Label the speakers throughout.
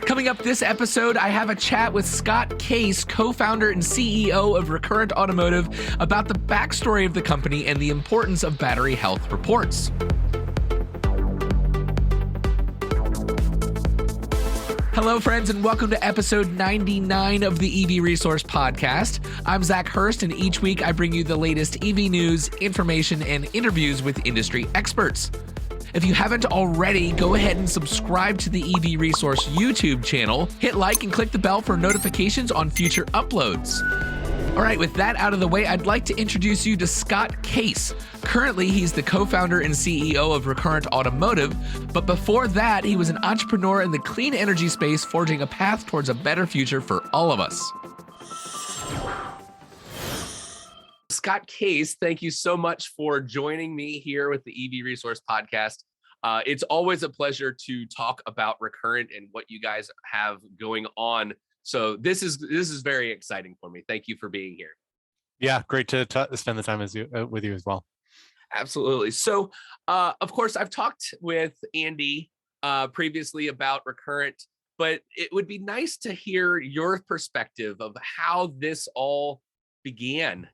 Speaker 1: Coming up this episode, I have a chat with Scott Case, co-founder and CEO of Recurrent Automotive, about the backstory of the company and the importance of battery health reports. Hello, friends, and welcome to episode 99 of the EV Resource Podcast. I'm Zach Hurst, and each week I bring you the latest EV news, information, and interviews with industry experts. If you haven't already, go ahead and subscribe to the EV Resource YouTube channel, hit like and click the bell for notifications on future uploads. All right, with that out of the way, I'd like to introduce you to Scott Case. Currently, he's the co-founder and CEO of Recurrent Automotive, but before that, he was an entrepreneur in the clean energy space, forging a path towards a better future for all of us. Scott Case, thank you so much for joining me here with the EV Resource Podcast. It's always a pleasure to talk about Recurrent and what you guys have going on. So this is very exciting for me. Thank you for being here.
Speaker 2: Yeah, great to spend the time with you as well.
Speaker 1: Absolutely. So, of course, I've talked with Andy previously about Recurrent, but it would be nice to hear your perspective of how this all began,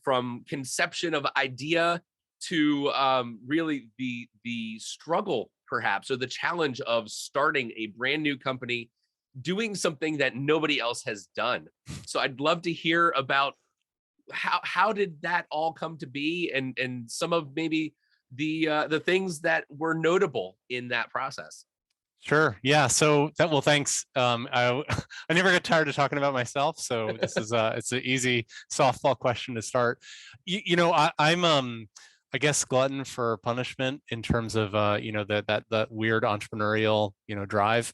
Speaker 1: from conception of idea to really the struggle, perhaps, or the challenge of starting a brand new company, doing something that nobody else has done. So I'd love to hear about how did that all come to be, and some of maybe the things that were notable in that process.
Speaker 2: Sure. Yeah. So thanks. I never get tired of talking about myself. So this is it's an easy softball question to start. I'm I guess glutton for punishment in terms of that weird entrepreneurial drive.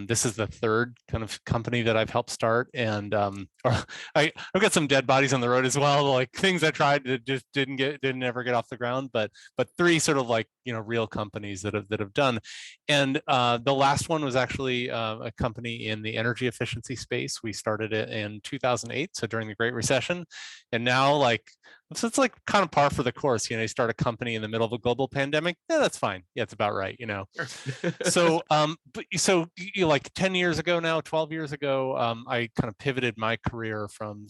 Speaker 2: This is the third kind of company that I've helped start, and I've got some dead bodies on the road as well, like things I tried that just didn't ever get off the ground. But three sort of real companies that have done, and the last one was actually a company in the energy efficiency space. We started it in 2008, so during the Great Recession, and now so it's like kind of par for the course. You start a company in the middle of a global pandemic. Yeah, that's fine. Yeah, it's about right. So, so 10 years ago now, 12 years ago, I kind of pivoted my career from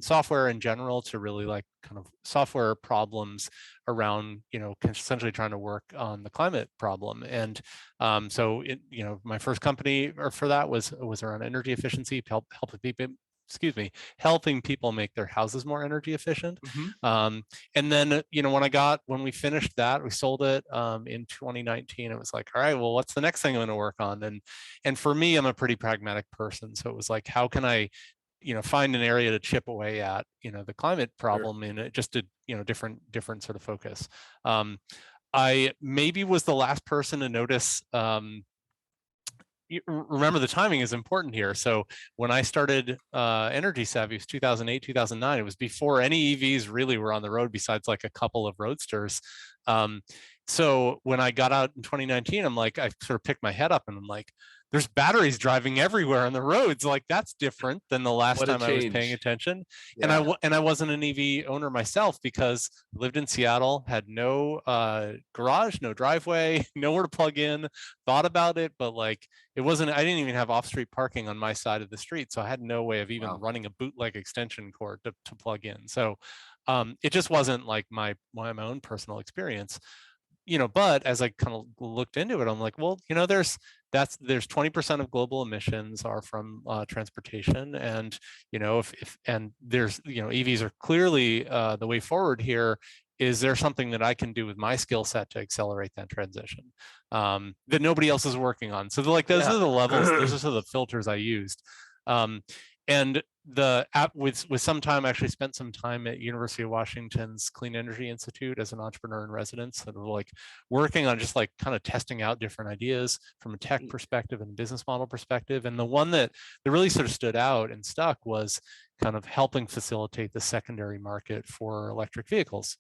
Speaker 2: software in general to really kind of software problems around, essentially trying to work on the climate problem. And so, my first company for that was around energy efficiency, helping people make their houses more energy efficient. Mm-hmm. And then, when we finished that, we sold it in 2019. It was like, all right, well, what's the next thing I'm going to work on? And for me, I'm a pretty pragmatic person. So it was like, how can I, find an area to chip away at, the climate problem, sure, in just a, different sort of focus. I maybe was the last person to notice, remember the timing is important here. So when I started Energy Savvy, it was 2008, 2009. It was before any EVs really were on the road, besides a couple of roadsters. So when I got out in 2019, I sort of picked my head up and I'm like, there's batteries driving everywhere on the roads. That's different than the last time I was paying attention. Yeah. And I wasn't an EV owner myself because I lived in Seattle, had no garage, no driveway, nowhere to plug in, thought about it, but I didn't even have off-street parking on my side of the street. So I had no way of even running a bootleg extension cord to plug in. So it just wasn't my own personal experience. But as I kind of looked into it, I'm like, well, there's 20% of global emissions are from transportation, and and there's EVs are clearly the way forward here. Is there something that I can do with my skill set to accelerate that transition that nobody else is working on? So those are the levels, those are sort of the filters I used. And the app with some time, I actually spent some time at University of Washington's Clean Energy Institute as an entrepreneur in residence, that were working on just kind of testing out different ideas from a tech perspective and business model perspective. And the one that really sort of stood out and stuck was kind of helping facilitate the secondary market for electric vehicles.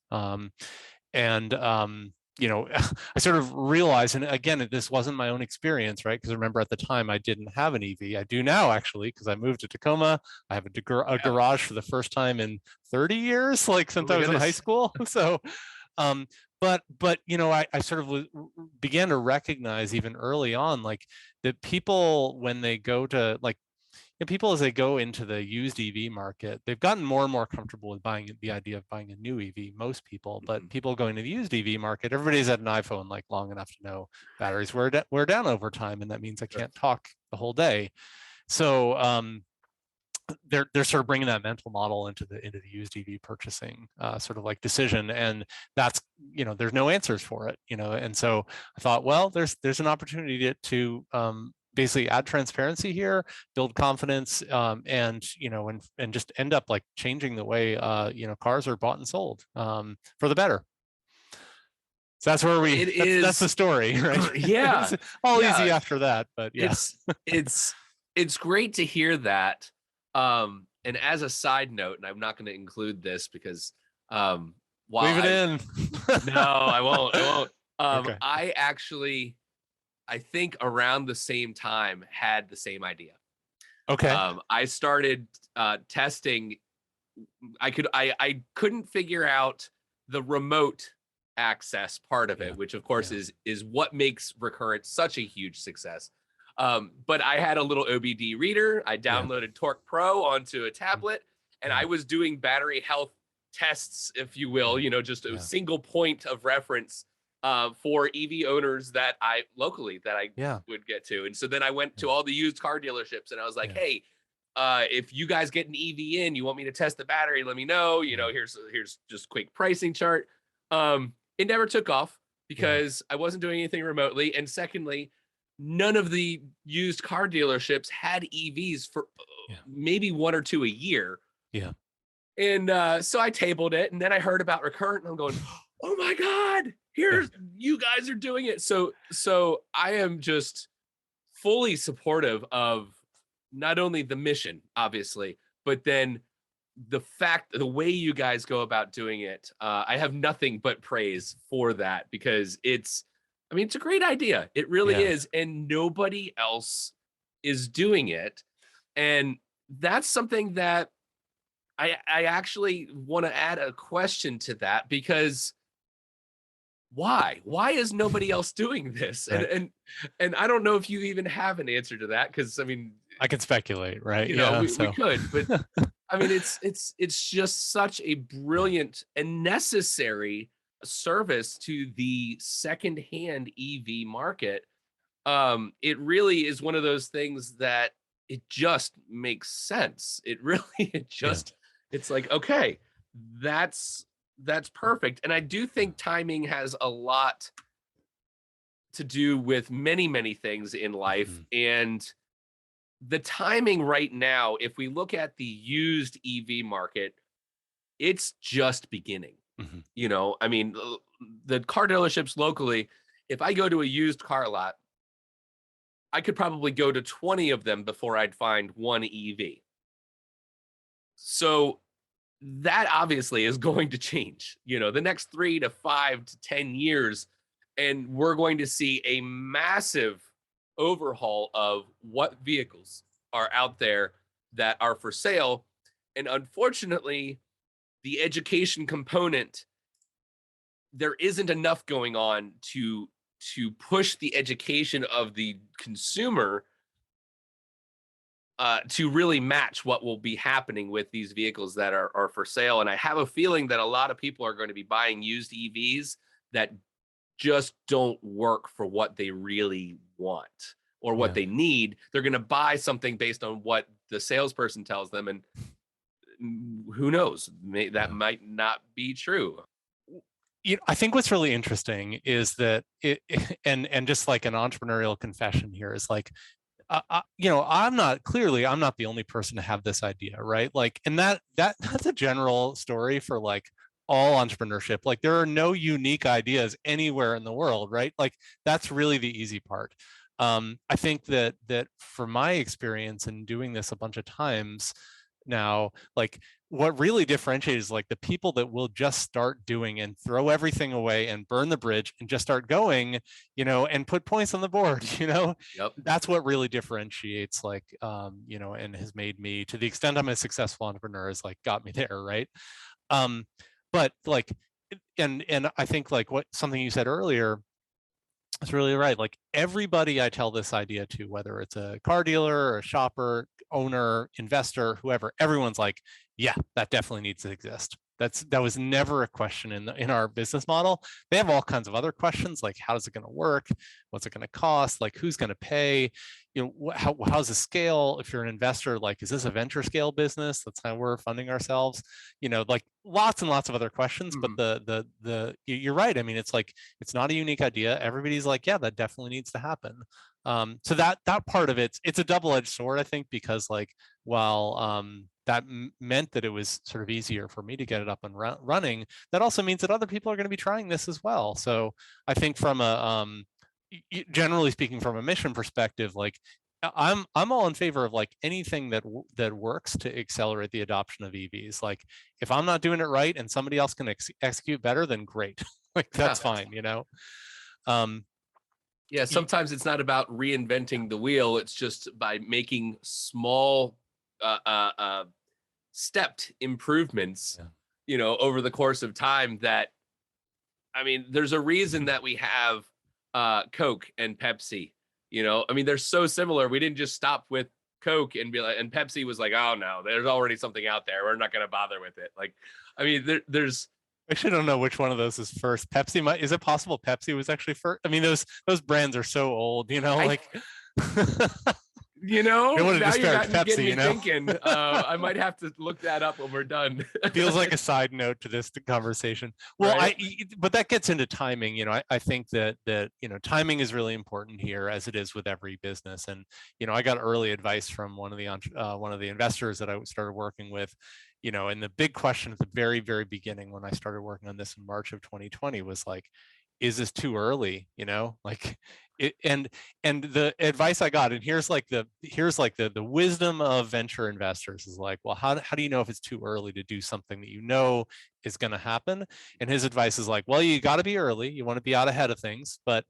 Speaker 2: I sort of realized, and again, this wasn't my own experience, right? Because remember, at the time, I didn't have an EV. I do now, actually, because I moved to Tacoma. I have a garage for the first time in 30 years, since I was in high school. So, but I sort of began to recognize even early on, like, that people, when they go to, like, people as they go into the used EV market, they've gotten more and more comfortable with buying the idea of buying a new EV, most people. But
Speaker 1: Mhm.
Speaker 2: people going to the used EV market, everybody's had an iPhone like long enough to know batteries wear down over time, and that means I
Speaker 1: Sure.
Speaker 2: can't talk the whole day. So they're sort of bringing that mental model into the used EV purchasing sort of like decision, and that's, there's no answers for it, and so I thought, well, there's an opportunity to basically add transparency here, build confidence, and and just end up like changing the way cars are bought and sold for the better. So that's where
Speaker 1: It
Speaker 2: that's the
Speaker 1: is,
Speaker 2: story, right?
Speaker 1: yeah,
Speaker 2: It's all
Speaker 1: yeah.
Speaker 2: easy after that, but yeah.
Speaker 1: It's it's it's great to hear that. And as a side note, and I'm not going to include this because while
Speaker 2: Leave it
Speaker 1: I
Speaker 2: in.
Speaker 1: no, I won't. I won't.
Speaker 2: Okay.
Speaker 1: I actually, I think around the same time had the same idea.
Speaker 2: Okay.
Speaker 1: I started testing. I couldn't figure out the remote access part of
Speaker 2: Yeah.
Speaker 1: it, which of course
Speaker 2: Yeah.
Speaker 1: is what makes Recurrent such a huge success. But I had a little OBD reader. I
Speaker 2: Yeah.
Speaker 1: downloaded Torque Pro onto a tablet, and
Speaker 2: Yeah.
Speaker 1: I was doing battery health tests, if you will,
Speaker 2: Yeah.
Speaker 1: just a
Speaker 2: Yeah.
Speaker 1: single point of reference for EV owners that I locally that I
Speaker 2: Yeah.
Speaker 1: would get to. And so then I went
Speaker 2: Yeah.
Speaker 1: to all the used car dealerships and I was like,
Speaker 2: Yeah.
Speaker 1: hey, if you guys get an EV in, you want me to test the battery, let me know.
Speaker 2: Yeah.
Speaker 1: Here's just quick pricing chart. It never took off
Speaker 2: Yeah.
Speaker 1: because I wasn't doing anything remotely. And secondly, none of the used car dealerships had EVs for
Speaker 2: Yeah.
Speaker 1: maybe one or two a year.
Speaker 2: Yeah.
Speaker 1: And so I tabled it and then I heard about Recurrent and I'm going, oh my God,
Speaker 2: Yeah.
Speaker 1: here's you guys are doing it. So I am just fully supportive of not only the mission, obviously, but then the way you guys go about doing it. I have nothing but praise for that because I mean, it's a great idea. It really
Speaker 2: Yeah.
Speaker 1: is. And nobody else is doing it. And that's something that I actually want to add a question to that because why is nobody else doing this?
Speaker 2: Right.
Speaker 1: And I don't know if you even have an answer to that because I mean,
Speaker 2: I can speculate, right? Yeah.
Speaker 1: we
Speaker 2: So
Speaker 1: could, but I mean, it's just such a
Speaker 2: yeah.
Speaker 1: brilliant and necessary service to the secondhand EV market. It really is one of those things that it just makes sense. It really,
Speaker 2: Yeah.
Speaker 1: it's like, okay, that's that's perfect. And I do think timing has a lot to do with many things in life.
Speaker 2: Mhm.
Speaker 1: And the timing right now, if we look at the used EV market, it's just beginning.
Speaker 2: Mhm.
Speaker 1: I mean, the car dealerships locally, if I go to a used car lot, I could probably go to 20 of them before I'd find one EV. So that obviously is going to change, the next 3 to 5 to 10 years. And we're going to see a massive overhaul of what vehicles are out there that are for sale. And unfortunately, the education component, there isn't enough going on to push the education of the consumer to really match what will be happening with these vehicles that are for sale. And I have a feeling that a lot of people are going to be buying used EVs that just don't work for what they really want or what
Speaker 2: Yeah.
Speaker 1: they need. They're going to buy something based on what the salesperson tells them. And who knows? That
Speaker 2: Yeah.
Speaker 1: might not be true.
Speaker 2: I think what's really interesting is that and just like an entrepreneurial confession here is like, I'm not the only person to have this idea, right? Like, and that's a general story for like all entrepreneurship. Like, there are no unique ideas anywhere in the world, right? Like, that's really the easy part. I think that from my experience in doing this a bunch of times now, like, what really differentiates is like the people that will just start doing and throw everything away and burn the bridge and just start going, and put points on the board,
Speaker 1: Yep.
Speaker 2: that's what really differentiates, like, and has made me, to the extent I'm a successful entrepreneur, is like got me there, right? um but like and I think like something you said earlier, it's really right. Like everybody I tell this idea to, whether it's a car dealer or a shopper, owner, investor, whoever, everyone's like, yeah, that definitely needs to exist. That was never a question in our business model. They have all kinds of other questions like how's it going to work, what's it going to cost, like who's going to pay, how's the scale? If you're an investor, like is this a venture scale business? That's how we're funding ourselves. Like lots and lots of other questions. But
Speaker 1: Mhm.
Speaker 2: you're right. I mean, it's like it's not a unique idea. Everybody's like, yeah, that definitely needs to happen. So that part of it's a double-edged sword, I think, because like while that meant that it was sort of easier for me to get it up and running, that also means that other people are going to be trying this as well. So I think from a generally speaking, from a mission perspective, like I'm all in favor of like anything that works to accelerate the adoption of EVs. Like if I'm not doing it right and somebody else can execute better, then great. Like
Speaker 1: Yeah.
Speaker 2: that's fine, Um,
Speaker 1: Yeah, sometimes it's not about reinventing the wheel. It's just by making small, stepped improvements,
Speaker 2: yeah.
Speaker 1: over the course of time. That I mean, there's a reason that we have Coke and Pepsi. I mean, they're so similar. We didn't just stop with Coke and be like, and Pepsi was like, oh no, there's already something out there. We're not going to bother with it. Like, I mean, there's
Speaker 2: I actually don't know which one of those is first. Pepsi is it possible Pepsi was actually first? I mean, those brands are so old,
Speaker 1: I
Speaker 2: like I don't want to
Speaker 1: now you're
Speaker 2: disparage
Speaker 1: getting
Speaker 2: Pepsi,
Speaker 1: me thinking. I might have to look that up when we're done.
Speaker 2: Feels like a side note to this conversation. Well,
Speaker 1: Right?
Speaker 2: but that gets into timing. I think that timing is really important here, as it is with every business. And I got early advice from one of the investors that I started working with. And the big question at the very, very beginning when I started working on this in March of 2020 was like, is this too early? Like and the advice I got, and here's the wisdom of venture investors is like, well, how do you know if it's too early to do something that is going to happen? And his advice is like, well, you got to be early, you want to be out ahead of things, but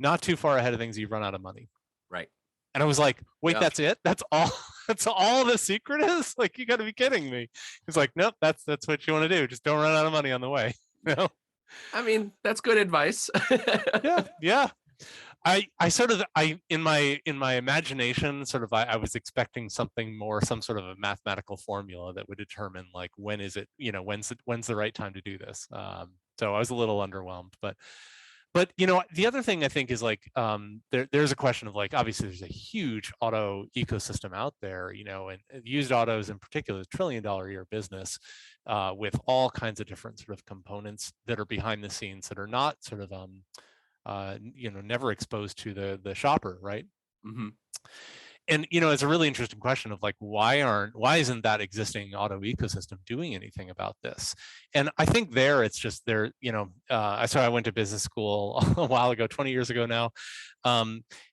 Speaker 2: not too far ahead of things you run out of money.
Speaker 1: Right.
Speaker 2: And I was like, wait,
Speaker 1: Yeah.
Speaker 2: that's it? That's all? That's all the secret is? Like, you got to be kidding me. He's like, nope, that's what you want to do, just don't run out of money on the way.
Speaker 1: I mean, that's good advice.
Speaker 2: Yeah, yeah. I sort of in my imagination sort of I was expecting something more, some sort of a mathematical formula that would determine like when is it, when's the right time to do this. So I was a little underwhelmed, but the other thing I think is like there's a question of like, obviously there's a huge auto ecosystem out there, and used autos in particular is $1 trillion a year business, with all kinds of different sort of components that are behind the scenes that are not sort of never exposed to the shopper, right?
Speaker 1: Hmm.
Speaker 2: And it's a really interesting question of like, why isn't that existing auto ecosystem doing anything about this? And I think it's just there. I went to business school a while ago, 20 years ago now.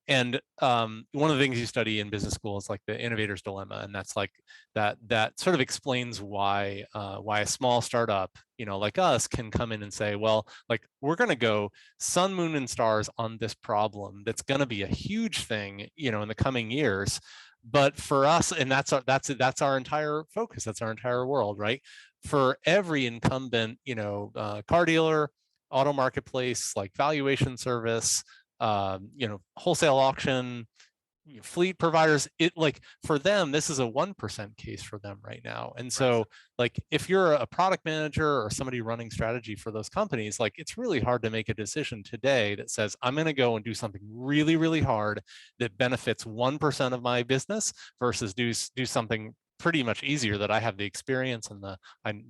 Speaker 2: And one of the things you study in business school is like the innovator's dilemma, and that's like that sort of explains why a small startup, like us, can come in and say, well, like we're going to go sun, moon, and stars on this problem that's going to be a huge thing, in the coming years. But for us, and that's our entire focus, that's our entire world, right? For every incumbent, car dealer, auto marketplace, like valuation service, wholesale auction, fleet providers, it like for them, this is a 1% case for them right now. And
Speaker 1: Right.
Speaker 2: so like if you're a product manager or somebody running strategy for those companies, like it's really hard to make a decision today that says, I'm going to go and do something really, really hard that benefits 1% of my business versus do something pretty much easier that I have the experience and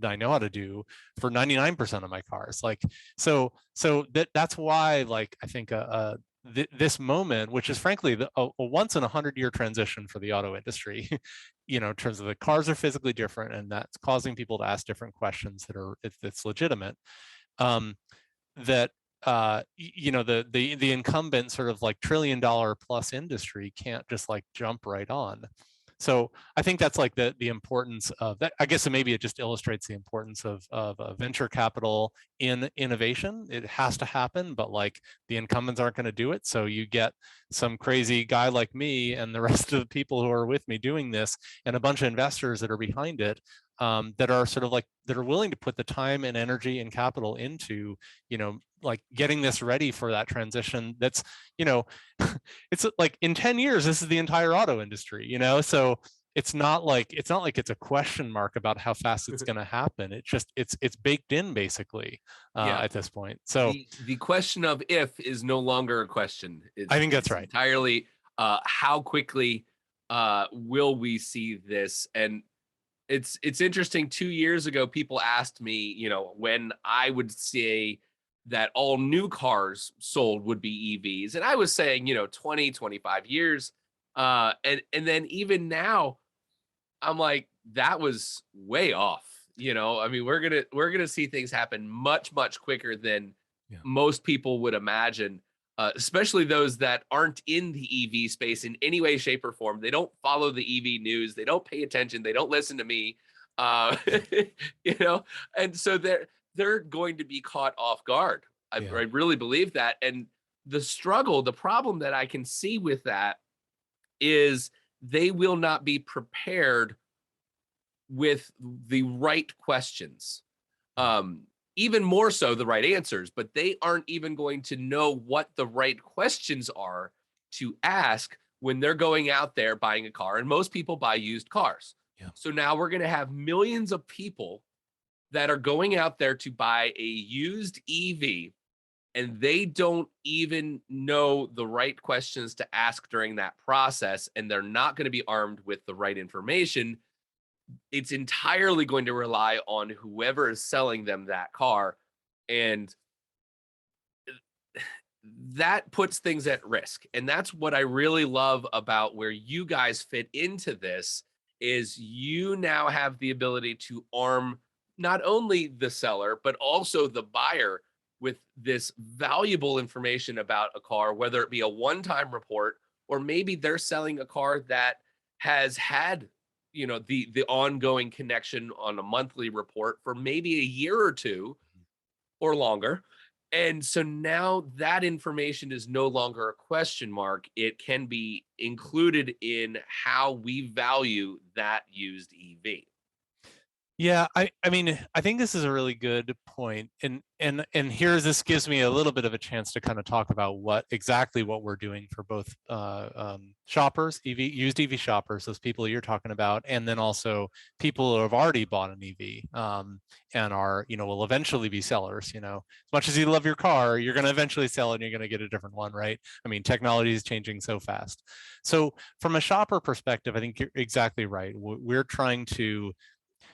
Speaker 2: I know how to do for 99% of my cars. Like, so that's why, like, I think this moment, which is frankly a once in 100-year transition for the auto industry, in terms of the cars are physically different, and that's causing people to ask different questions that are, it's legitimate. That the incumbent sort of like $1 trillion plus industry can't just like jump right on. So I think that's like the importance of that. I guess maybe it just illustrates the importance of venture capital in innovation. It has to happen, but like the incumbents aren't going to do it. So you get some crazy guy like me and the rest of the people who are with me doing this, and a bunch of investors that are behind it, that are sort of like that are willing to put the time and energy and capital into, like getting this ready for that transition. That's, you know, it's like in 10 years, this is the entire auto industry, so it's not like it's a question mark about how fast it's going to happen. It's baked in basically,
Speaker 1: Yeah.
Speaker 2: at this point. So
Speaker 1: The question of if is no longer a question.
Speaker 2: I
Speaker 1: It's
Speaker 2: think that's
Speaker 1: it's
Speaker 2: right.
Speaker 1: entirely how quickly will we see this? And it's interesting. 2 years ago, people asked me, when I would say that all new cars sold would be EVs, and I was saying, 20, 25 years. And then even now, I'm like, that was way off. I mean, we're gonna see things happen much, much quicker than
Speaker 2: Yeah.
Speaker 1: most people would imagine, especially those that aren't in the EV space in any way, shape, or form. They don't follow the EV news. They don't pay attention. They don't listen to me. Uh, you know, and so they're going to be caught off guard. I
Speaker 2: Yeah.
Speaker 1: really believe that. And the problem that I can see with that is they will not be prepared with the right questions. Even more so the right answers, but they aren't even going to know what the right questions are to ask when they're going out there buying a car. And most people buy used cars.
Speaker 2: Yeah.
Speaker 1: So now we're going to have millions of people that are going out there to buy a used EV, and they don't even know the right questions to ask during that process, and they're not going to be armed with the right information. It's entirely going to rely on whoever is selling them that car, and that puts things at risk. And that's what I really love about where you guys fit into this, is you now have the ability to arm not only the seller but also the buyer with this valuable information about a car, whether it be a one-time report, or maybe they're selling a car that has had, the ongoing connection on a monthly report for maybe a year or two or longer. And so now that information is no longer a question mark. It can be included in how we value that used EV.
Speaker 2: Yeah, I mean, I think this is a really good point. And here's this gives me a little bit of a chance to kind of talk about what we're doing for both shoppers, used EV shoppers, those people you're talking about, and then also people who have already bought an EV, and are, will eventually be sellers. As much as you love your car, you're going to eventually sell it and you're going to get a different one, right? I mean, technology is changing so fast. So from a shopper perspective, I think you're exactly right. We're trying to,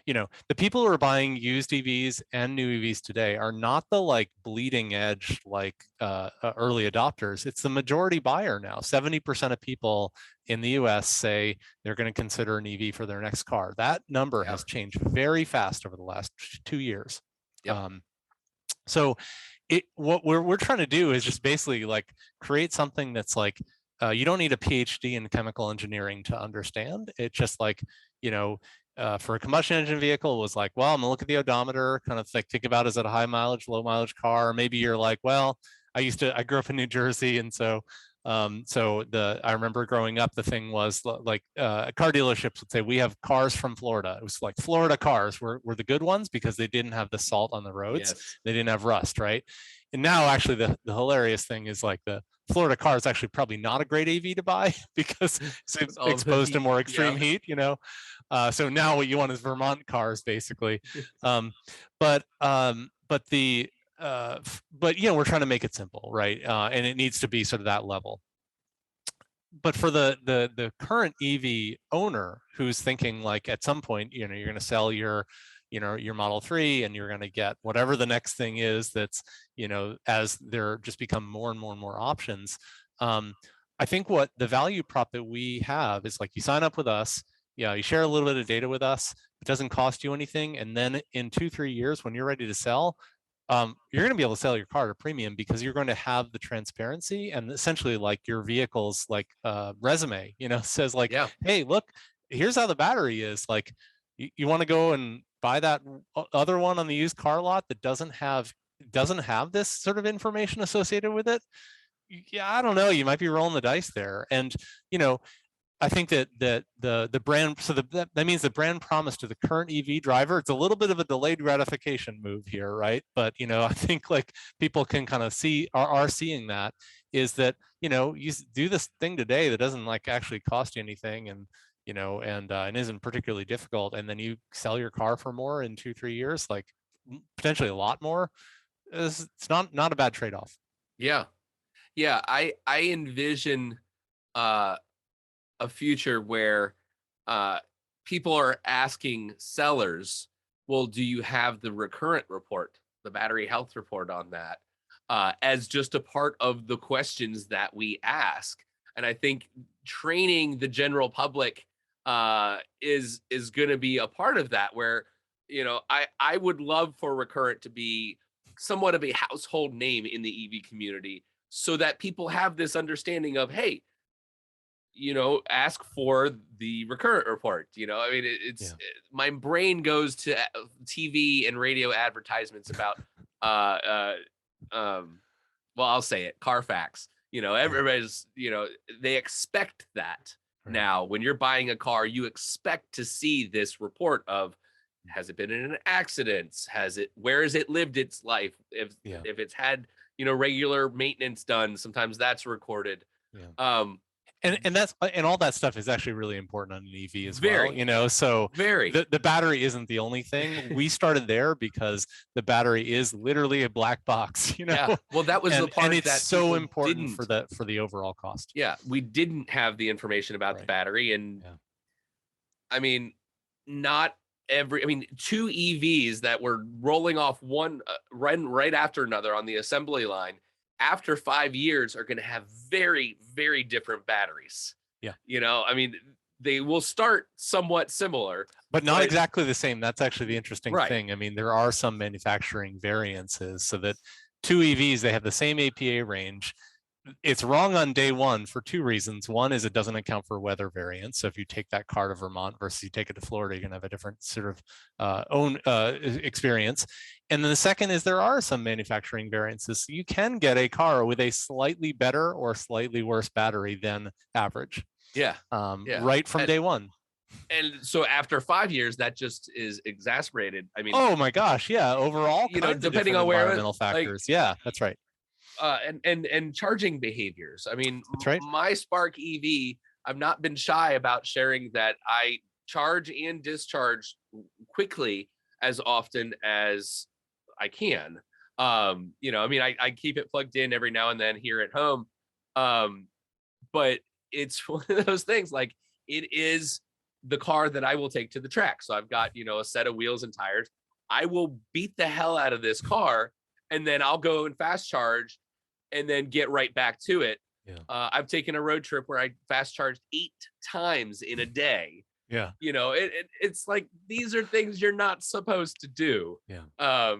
Speaker 2: the people who are buying used EVs and new EVs today are not the like bleeding edge, like early adopters. It's the majority buyer now. 70% of people in the US say they're going to consider an EV for their next car. That number
Speaker 1: Yeah.
Speaker 2: has changed very fast over the last 2 years.
Speaker 1: Yep.
Speaker 2: So what we're trying to do is just basically like create something that's like, you don't need a PhD in chemical engineering to understand. It's just like, for a combustion engine vehicle, it was like, well, I'm gonna look at the odometer, kind of like think about, is it a high mileage, low mileage car? Maybe you're like, well, I grew up in New Jersey, and so I remember growing up, the thing was like, car dealerships would say, we have cars from Florida. It was like Florida cars were the good ones because they didn't have the salt on the roads.
Speaker 1: Yes.
Speaker 2: They didn't have rust, right? And now actually the hilarious thing is like the Florida car is actually probably not a great AV to buy because it's
Speaker 1: All the
Speaker 2: exposed to
Speaker 1: heat.
Speaker 2: more
Speaker 1: Yeah.
Speaker 2: extreme heat, so now what you want is Vermont cars, basically. Um, but the but we're trying to make it simple, right? And it needs to be sort of that level. But for the current EV owner who's thinking like at some point, you're going to sell your Model 3 and you're going to get whatever the next thing is, that's, as there just become more and more and more options. I think what the value prop that we have is like, you sign up with us, you share a little bit of data with us, it doesn't cost you anything. And then in 2-3 years, when you're ready to sell, you're going to be able to sell your car at a premium because you're going to have the transparency, and essentially like your vehicle's like resume, says like,
Speaker 1: Yeah.
Speaker 2: hey, look, here's how the battery is. Like, you want to go and buy that other one on the used car lot that doesn't have this sort of information associated with it. Yeah, I don't know. You might be rolling the dice there. And, you know, I think that the brand, so that means the brand promise to the current EV driver, it's a little bit of a delayed gratification move here, right? But, you know, I think like people can kind of see, are seeing that, is that, you know, you do this thing today that doesn't like actually cost you anything, and, you know, and isn't particularly difficult, and then you sell your car for more in 2-3 years, like potentially a lot more. It's not a bad trade-off.
Speaker 1: Yeah. Yeah. I envision uh a future where uh, people are asking sellers, well, do you have the recurrent report, the battery health report on that, as just a part of the questions that we ask? And I think training the general public is going to be a part of that. Where, you know, I would love for Recurrent to be somewhat of a household name in the EV community, so that people have this understanding of, hey, you know, ask for the recurrent report. You know, I mean, it's
Speaker 2: Yeah.
Speaker 1: my brain goes to TV and radio advertisements about, uh, um, well, I'll say it, Carfax. You know,
Speaker 2: Yeah.
Speaker 1: everybody's, you know, they expect that
Speaker 2: Right.
Speaker 1: now. When you're buying a car, you expect to see this report of, has it been in an accident? Where has it lived its life?
Speaker 2: Yeah.
Speaker 1: If it's had, you know, regular maintenance done, sometimes that's recorded.
Speaker 2: Yeah.
Speaker 1: Um,
Speaker 2: And that's, and all that stuff is actually really important on an EV as well,
Speaker 1: very,
Speaker 2: you know. So
Speaker 1: very.
Speaker 2: the battery isn't the only thing. We started there because the battery is literally a black box, you know.
Speaker 1: Yeah. Well, that was the
Speaker 2: And
Speaker 1: part
Speaker 2: it's
Speaker 1: that
Speaker 2: so
Speaker 1: people
Speaker 2: important
Speaker 1: didn't.
Speaker 2: for the overall cost.
Speaker 1: Yeah, we didn't have the information about the
Speaker 2: Right.
Speaker 1: battery. And
Speaker 2: Yeah.
Speaker 1: I mean, not every, I mean, two EVs that were rolling off one right after another on the assembly line after 5 years are going to have very, very different batteries.
Speaker 2: Yeah.
Speaker 1: You know, I mean, they will start somewhat similar,
Speaker 2: But not
Speaker 1: but
Speaker 2: exactly the same. That's actually the interesting
Speaker 1: right.
Speaker 2: thing. I mean, there are some manufacturing variances, so that two EVs, they have the same APA range. It's wrong on day one for two reasons. One is it doesn't account for weather variance. So if you take that car to Vermont versus you take it to Florida, you're going to have a different sort of own experience. And then the second is there are some manufacturing variances. So you can get a car with a slightly better or slightly worse battery than average,
Speaker 1: Yeah. Yeah.
Speaker 2: right from day one.
Speaker 1: And so after 5 years, that just is exacerbated. I mean,
Speaker 2: Oh my gosh, yeah, overall
Speaker 1: you know,
Speaker 2: kinds of
Speaker 1: depending
Speaker 2: different
Speaker 1: on where,
Speaker 2: environmental
Speaker 1: like,
Speaker 2: factors. Yeah, that's right.
Speaker 1: and charging behaviors. I mean,
Speaker 2: That's right.
Speaker 1: my Spark EV, I've not been shy about sharing that I charge and discharge quickly as often as I can. You know, I mean, I keep it plugged in every now and then here at home. Um, but it's one of those things, like, it is the car that I will take to the track. So I've got, you know, a set of wheels and tires. I will beat the hell out of this car, and then I'll go and fast charge and then get right back to it.
Speaker 2: Yeah.
Speaker 1: I've taken a road trip where I fast charged 8 times in a day.
Speaker 2: Yeah.
Speaker 1: You know, it's like, these are things you're not supposed to do.
Speaker 2: Yeah.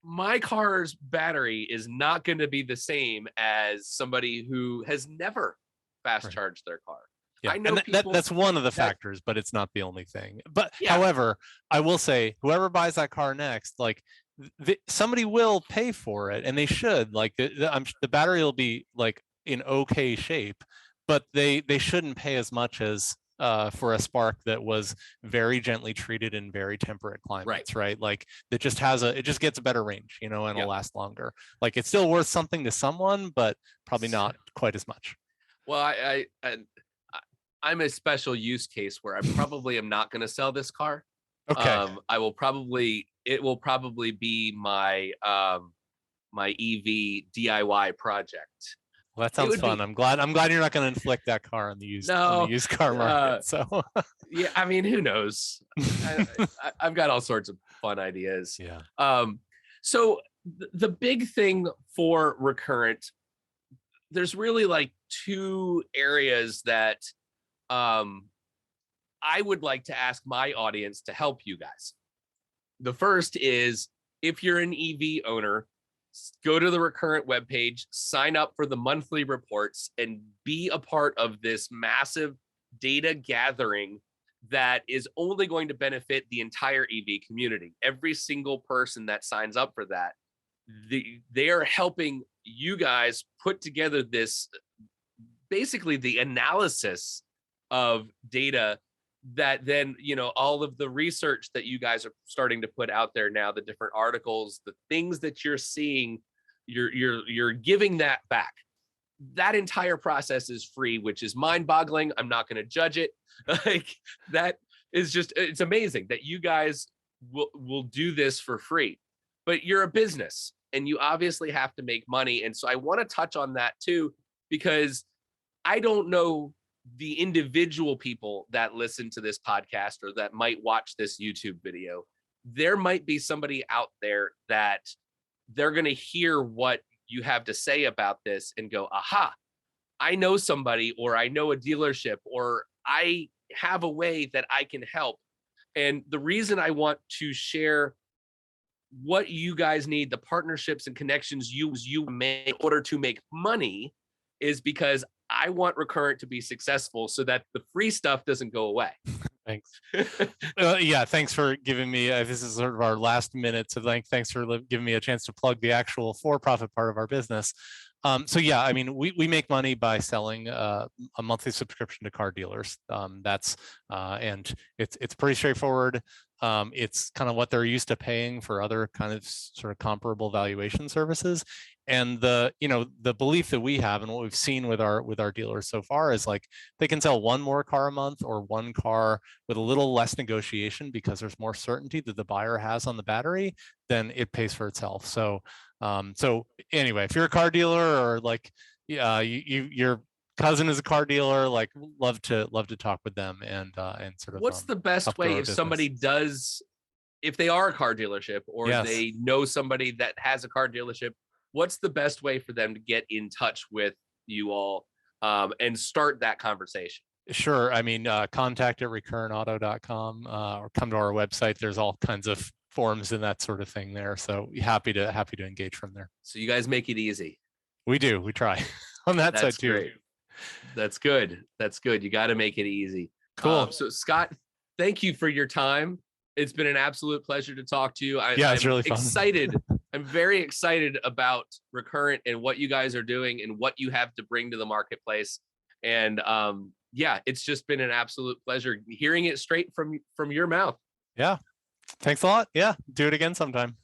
Speaker 1: My car's battery is not going to be the same as somebody who has never fast
Speaker 2: Right.
Speaker 1: charged their car.
Speaker 2: Yeah.
Speaker 1: I know
Speaker 2: And
Speaker 1: people
Speaker 2: that's one of the
Speaker 1: that,
Speaker 2: factors, but it's not the only thing. But
Speaker 1: yeah,
Speaker 2: however, I will say, whoever buys that car next, like somebody will pay for it, and they should. Like the battery will be like in okay shape, but they shouldn't pay as much as for a Spark that was very gently treated in very temperate climates, right? Like that just it just gets a better range, you know, and
Speaker 1: yeah.
Speaker 2: it'll last longer. Like it's still worth something to someone, but probably not quite as much.
Speaker 1: Well, I'm a special use case where I probably am not going to sell this car.
Speaker 2: Okay.
Speaker 1: It will probably be my my EV DIY project.
Speaker 2: Well, that sounds fun. I'm glad you're not going to inflict that car on the used car market. So
Speaker 1: yeah, I mean, who knows? I've got all sorts of fun ideas.
Speaker 2: yeah.
Speaker 1: So the big thing for Recurrent, there's really like two areas that I would like to ask my audience to help you guys. The first is, if you're an EV owner, go to the Recurrent webpage, sign up for the monthly reports, and be a part of this massive data gathering that is only going to benefit the entire EV community. Every single person that signs up for that, they are helping you guys put together this, basically the analysis of data that then, all of the research that you guys are starting to put out there now, the different articles, the things that you're seeing, you're giving that back. That entire process is free, which is mind-boggling. I'm not going to judge it. Like, that is just, it's amazing that you guys will do this for free. But you're a business and you obviously have to make money. And so I want to touch on that too, because I don't know the individual people that listen to this podcast or that might watch this YouTube video. There might be somebody out there that they're going to hear what you have to say about this and go, aha, I know somebody, or I know a dealership, or I have a way that I can help. And the reason I want to share what you guys need, the partnerships and connections you make in order to make money, is because I want Recurrent to be successful so that the free stuff doesn't go away.
Speaker 2: Thanks. Yeah, thanks for giving me, this is sort of our last minute. So thanks for giving me a chance to plug the actual for-profit part of our business. So yeah, I mean, we make money by selling a monthly subscription to car dealers. And it's pretty straightforward. It's kind of what they're used to paying for other kind of sort of comparable valuation services. And the belief that we have and what we've seen with our dealers so far is, like, they can sell one more car a month or one car with a little less negotiation because there's more certainty that the buyer has on the battery, then it pays for itself. So anyway, if you're a car dealer, or like your cousin is a car dealer, like, love to talk with them and sort of.
Speaker 1: What's the best way if somebody does, if they are a car dealership, or they know somebody that has a car dealership? What's the best way for them to get in touch with you all and start that conversation?
Speaker 2: Sure. I mean, contact at recurrentauto.com or come to our website. There's all kinds of forms and that sort of thing there. So happy to engage from there.
Speaker 1: So you guys make it easy.
Speaker 2: We do. We try on that side too.
Speaker 1: Great. That's good. That's good. You got to make it easy.
Speaker 2: Cool.
Speaker 1: So Scott, thank you for your time. It's been an absolute pleasure to talk to you.
Speaker 2: It's really fun.
Speaker 1: Excited. I'm very excited about Recurrent and what you guys are doing and what you have to bring to the marketplace. And it's just been an absolute pleasure hearing it straight from your mouth.
Speaker 2: Yeah. Thanks a lot. Yeah. Do it again sometime.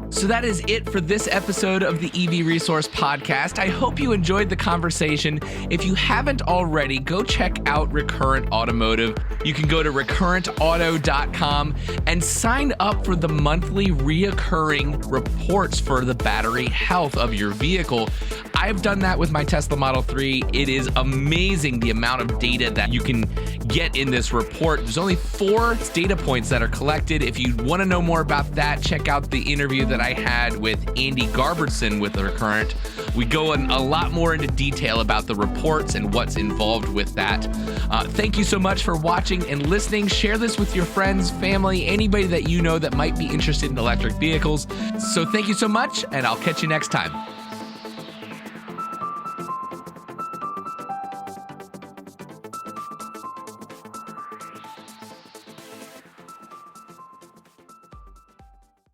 Speaker 3: So that is it for this episode of the EV Resource Podcast. I hope you enjoyed the conversation. If you haven't already, go check out Recurrent Automotive. You can go to recurrentauto.com and sign up for the monthly reoccurring reports for the battery health of your vehicle. I've done that with my Tesla Model 3. It is amazing the amount of data that you can get in this report. There's only 4 data points that are collected. If you want to know more about that, check out the interview that I had with Andy Garbertson with Recurrent. We go in a lot more into detail about the reports and what's involved with that. Thank you so much for watching and listening. Share this with your friends, family, anybody that you know that might be interested in electric vehicles. So thank you so much, and I'll catch you next time.